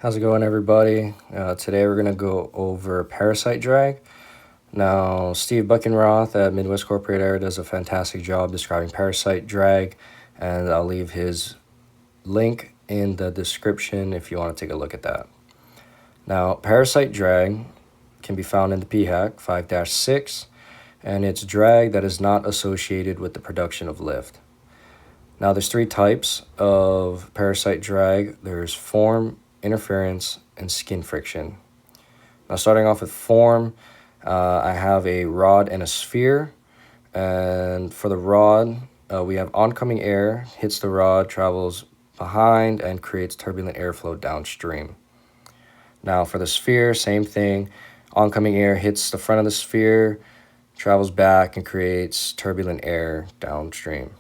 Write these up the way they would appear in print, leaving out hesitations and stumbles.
How's it going, everybody? Today we're going to go over Parasite Drag. Now, Steve Buckenroth at Midwest Corporate Air does a fantastic job describing Parasite Drag, and I'll leave his link in the description if you want to take a look at that. Now, Parasite Drag can be found in the PHAC 5-6, and it's drag that is not associated with the production of lift. Now, there's three types of parasite drag. There's form, interference, and skin friction. Now, starting off with form, I have a rod and a sphere. And for the rod, we have oncoming air, hits the rod, travels behind, and creates turbulent airflow downstream. Now, for the sphere, same thing. Oncoming air hits the front of the sphere, travels back, and creates turbulent air downstream.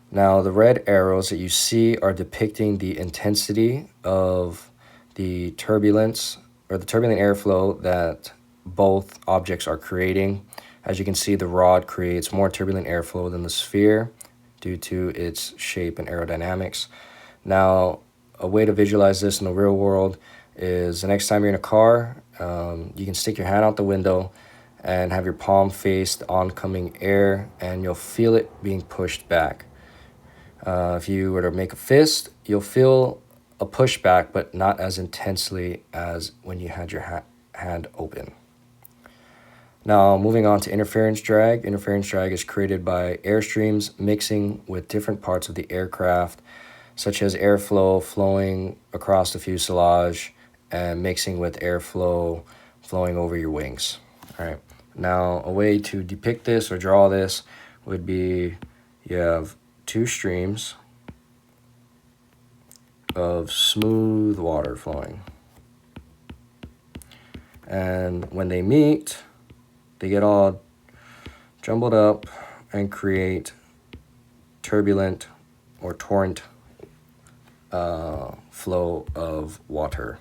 Now, the red arrows that you see are depicting the intensity of the turbulence or the turbulent airflow that both objects are creating. As you can see, the rod creates more turbulent airflow than the sphere due to its shape and aerodynamics. Now, a way to visualize this in the real world is the next time you're in a car, you can stick your hand out the window and have your palm face the oncoming air, and you'll feel it being pushed back. If you were to make a fist, you'll feel a pushback, but not as intensely as when you had your hand open. Now, moving on to interference drag. Interference drag is created by airstreams mixing with different parts of the aircraft, such as airflow flowing across the fuselage and mixing with airflow flowing over your wings. All right. Now, a way to depict this or draw this would be you have two streams of smooth water flowing. And when they meet, they get all jumbled up and create turbulent or torrent flow of water.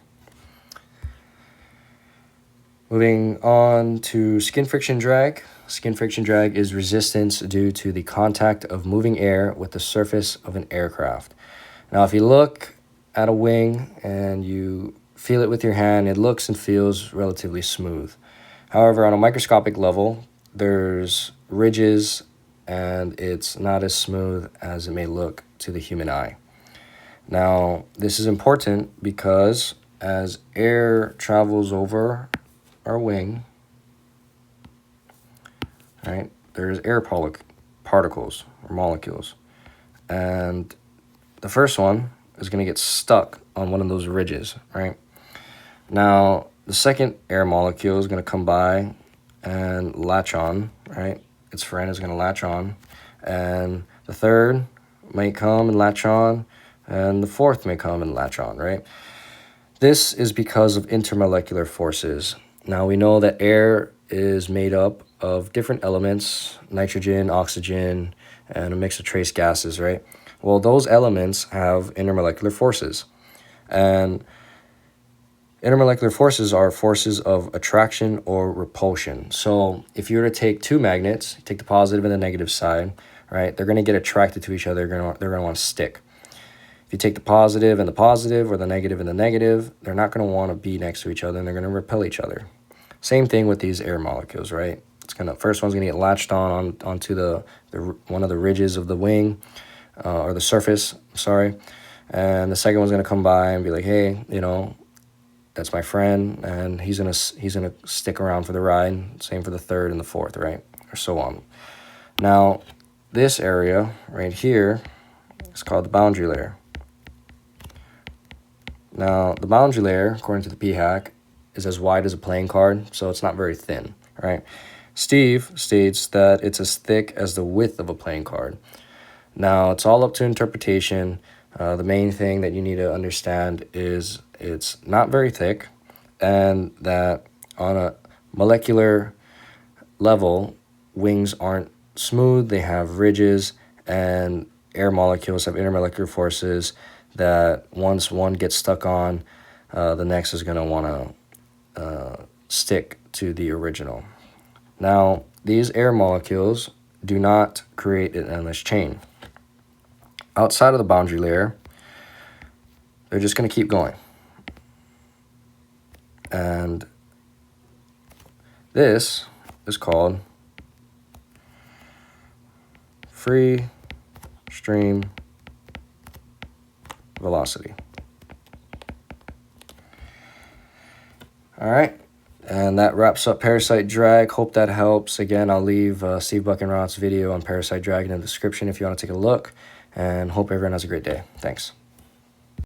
Moving on to skin friction drag. Skin friction drag is resistance due to the contact of moving air with the surface of an aircraft. Now, if you look at a wing and you feel it with your hand, it looks and feels relatively smooth. However, on a microscopic level, there's ridges and it's not as smooth as it may look to the human eye. Now, this is important because as air travels over our wing, right, there's air particles or molecules, and the first one is going to get stuck on one of those ridges, right? Now, the second air molecule is going to come by and latch on, right? Its friend is going to latch on, and the third may come and latch on, and the fourth may come and latch on, right? This is because of intermolecular forces. Now, we know that air is made up of different elements, nitrogen, oxygen, and a mix of trace gases, right? Well, those elements have intermolecular forces. And intermolecular forces are forces of attraction or repulsion. So if you were to take two magnets, take the positive and the negative side, right, they're going to get attracted to each other. They're going to want to stick. If you take the positive and the positive or the negative and the negative, they're not going to want to be next to each other and they're going to repel each other. Same thing with these air molecules, right? First one's gonna get latched onto the one of the ridges of the wing, or the surface, sorry. And the second one's gonna come by and be like, hey, that's my friend, and he's gonna stick around for the ride. Same for the third and the fourth, right? Or so on. Now, this area right here is called the boundary layer. Now, the boundary layer, according to the PHAC, is as wide as a playing card, so it's not very thin, right? Steve states that it's as thick as the width of a playing card. Now, it's all up to interpretation. The main thing that you need to understand is it's not very thick, and that on a molecular level, wings aren't smooth, they have ridges, and air molecules have intermolecular forces that once one gets stuck on, the next is going to want to stick to the original. Now, these air molecules do not create an endless chain. Outside of the boundary layer, they're just going to keep going. And this is called free stream velocity. All right, and that wraps up Parasite Drag. Hope that helps. Again, I'll leave Steve Buckenroth's video on Parasite Drag in the description if you want to take a look, and hope everyone has a great day. Thanks.